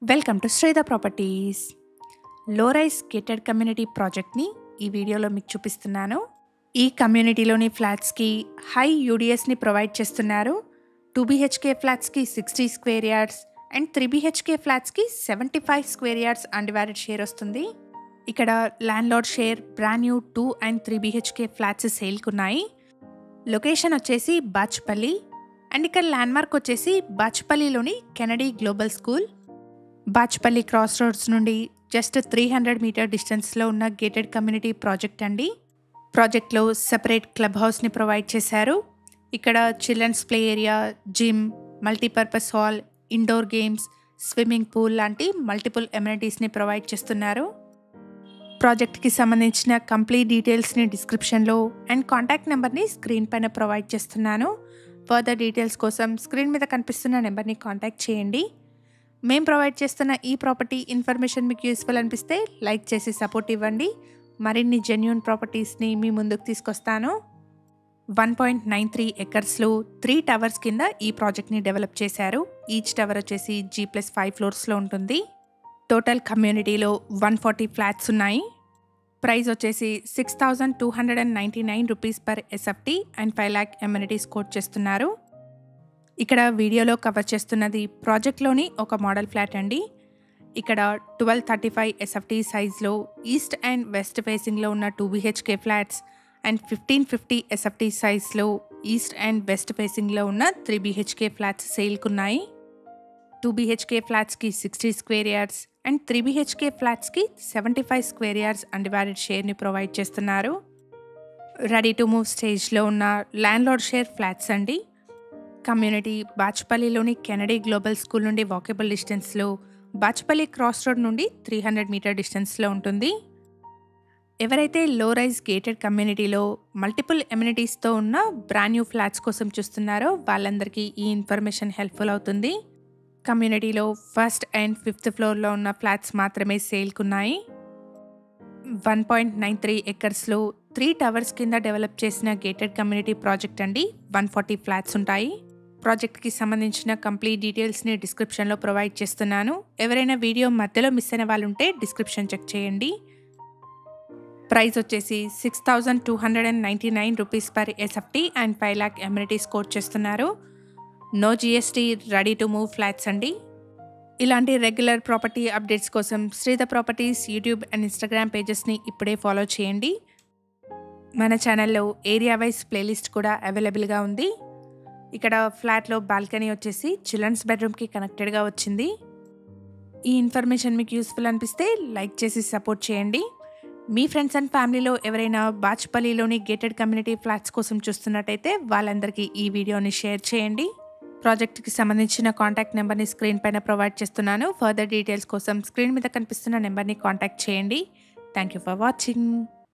Welcome to Sreedha properties. Low rise gated community ప్రాజెక్ట్ని ఈ వీడియోలో మీకు చూపిస్తున్నాను. ఈ కమ్యూనిటీలోని ఫ్లాట్స్కి హై యూడిఎస్ని ప్రొవైడ్ చేస్తున్నారు. 2 BHK ఫ్లాట్స్కి 60 స్క్వేర్ యార్డ్స్ అండ్ 3 BHK ఫ్లాట్స్కి 75 స్క్వేర్ యార్డ్స్ అన్డివైడెడ్ షేర్ వస్తుంది. ఇక్కడ landlord share brand new 2 and 3 BHK flats సేల్కున్నాయి. లొకేషన్ వచ్చేసి బాచ్పల్లి అండ్ ఇక్కడ ల్యాండ్మార్క్ వచ్చేసి బాచ్పల్లిలోని Kennedy global school. Bachupally cross roads నుండి జస్ట్ 300 మీటర్ డిస్టెన్స్లో ఉన్న గేటెడ్ కమ్యూనిటీ ప్రాజెక్ట్ అండి. ప్రాజెక్ట్లో సెపరేట్ క్లబ్ హౌస్ని ప్రొవైడ్ చేశారు. ఇక్కడ children's play area, gym, multipurpose hall, indoor games, swimming pool లాంటి మల్టిపుల్ ఎమ్యూనిటీస్ని ప్రొవైడ్ చేస్తున్నారు. ప్రాజెక్ట్కి సంబంధించిన కంప్లీట్ డీటెయిల్స్ని డిస్క్రిప్షన్లో అండ్ కాంటాక్ట్ నెంబర్ని స్క్రీన్ పైన ప్రొవైడ్ చేస్తున్నాను. ఫర్దర్ డీటెయిల్స్ కోసం స్క్రీన్ మీద కనిపిస్తున్న నెంబర్ని కాంటాక్ట్ చేయండి. మేము ప్రొవైడ్ చేస్తున్న ఈ ప్రాపర్టీ ఇన్ఫర్మేషన్ మీకు యూస్ఫుల్ అనిపిస్తే లైక్ చేసి సపోర్ట్ ఇవ్వండి. మరిన్ని జెన్యూన్ ప్రాపర్టీస్ని మీ ముందుకు తీసుకొస్తాను. 1.93 ఎకర్స్లో 3 టవర్స్ కింద ఈ ప్రాజెక్ట్ని డెవలప్ చేశారు. ఈచ్ టవర్ వచ్చేసి G+5 ఫ్లోర్స్లో ఉంటుంది. టోటల్ కమ్యూనిటీలో 140 ఫ్లాట్స్ ఉన్నాయి. ప్రైస్ వచ్చేసి 6,299 rupees per SFT and 5 lakh amenities quote చేస్తున్నారు. ఇక్కడ వీడియోలో కవర్ చేస్తున్నది ప్రాజెక్ట్లోని ఒక మోడల్ ఫ్లాట్ అండి. ఇక్కడ 1235 SFT సైజ్లో ఈస్ట్ అండ్ వెస్ట్ ఫేసింగ్లో ఉన్న 2 BHK ఫ్లాట్స్ అండ్ 1550 SFT సైజ్లో ఈస్ట్ అండ్ వెస్ట్ ఫేసింగ్లో ఉన్న 3 BHK ఫ్లాట్స్ సేల్కున్నాయి. 2 BHK ఫ్లాట్స్కి 60 స్క్వేర్ యార్డ్స్ అండ్ 3 BHK ఫ్లాట్స్కి 75 స్క్వేర్ యార్డ్స్ అన్డివైడెడ్ షేర్ని ప్రొవైడ్ చేస్తున్నారు. రెడీ టు మూవ్ స్టేజ్లో ఉన్న ల్యాండ్ లార్డ్ షేర్ ఫ్లాట్స్ అండి. కమ్యూనిటీ బాచ్పల్లిలోని కెనడీ గ్లోబల్ స్కూల్ నుండి వాకబుల్ డిస్టెన్స్లో, బాచ్పల్లి క్రాస్ రోడ్ నుండి 300 మీటర్ డిస్టెన్స్లో ఉంటుంది. ఎవరైతే లో రైజ్ గేటెడ్ కమ్యూనిటీలో మల్టిపుల్ ఎమ్యూనిటీస్తో ఉన్న బ్రాండ్ న్యూ ఫ్లాట్స్ కోసం చూస్తున్నారో వాళ్ళందరికీ ఈ ఇన్ఫర్మేషన్ హెల్ప్ఫుల్ అవుతుంది. కమ్యూనిటీలో ఫస్ట్ అండ్ 5th ఫ్లోర్లో ఉన్న ఫ్లాట్స్ మాత్రమే సేల్కున్నాయి. 1.93 ఎకర్స్లో 3 టవర్స్ కింద డెవలప్ చేసిన గేటెడ్ కమ్యూనిటీ ప్రాజెక్ట్ అండి. 140 ఫ్లాట్స్ ఉంటాయి. ప్రాజెక్ట్కి సంబంధించిన కంప్లీట్ డీటెయిల్స్ని డిస్క్రిప్షన్లో ప్రొవైడ్ చేస్తున్నాను. ఎవరైనా వీడియో మధ్యలో మిస్ అయిన వాళ్ళు ఉంటే డిస్క్రిప్షన్ చెక్ చేయండి. ప్రైస్ వచ్చేసి 6,299 rupees per SFT and 5 lakh amenities quote చేస్తున్నారు. No GST, ready to move flats అండి. ఇలాంటి రెగ్యులర్ ప్రాపర్టీ అప్డేట్స్ కోసం Sridha properties YouTube and Instagram పేజెస్ని ఇప్పుడే ఫాలో చేయండి. మన ఛానల్లో ఏరియా వైజ్ ప్లేలిస్ట్ కూడా అవైలబుల్గా ఉంది. ఇక్కడ ఫ్లాట్లో బాల్కనీ వచ్చేసి చిల్డ్రన్స్ బెడ్రూమ్కి కనెక్టెడ్గా వచ్చింది. ఈ ఇన్ఫర్మేషన్ మీకు యూస్ఫుల్ అనిపిస్తే లైక్ చేసి సపోర్ట్ చేయండి. మీ ఫ్రెండ్స్ అండ్ ఫ్యామిలీలో ఎవరైనా బాచ్పల్లిలోని గేటెడ్ కమ్యూనిటీ ఫ్లాట్స్ కోసం చూస్తున్నట్టయితే వాళ్ళందరికీ ఈ వీడియోని షేర్ చేయండి. ప్రాజెక్ట్కి సంబంధించిన కాంటాక్ట్ నెంబర్ని స్క్రీన్ పైన ప్రొవైడ్ చేస్తున్నాను. ఫర్దర్ డీటెయిల్స్ కోసం స్క్రీన్ మీద కనిపిస్తున్న నెంబర్ని కాంటాక్ట్ చేయండి. Thank you for watching.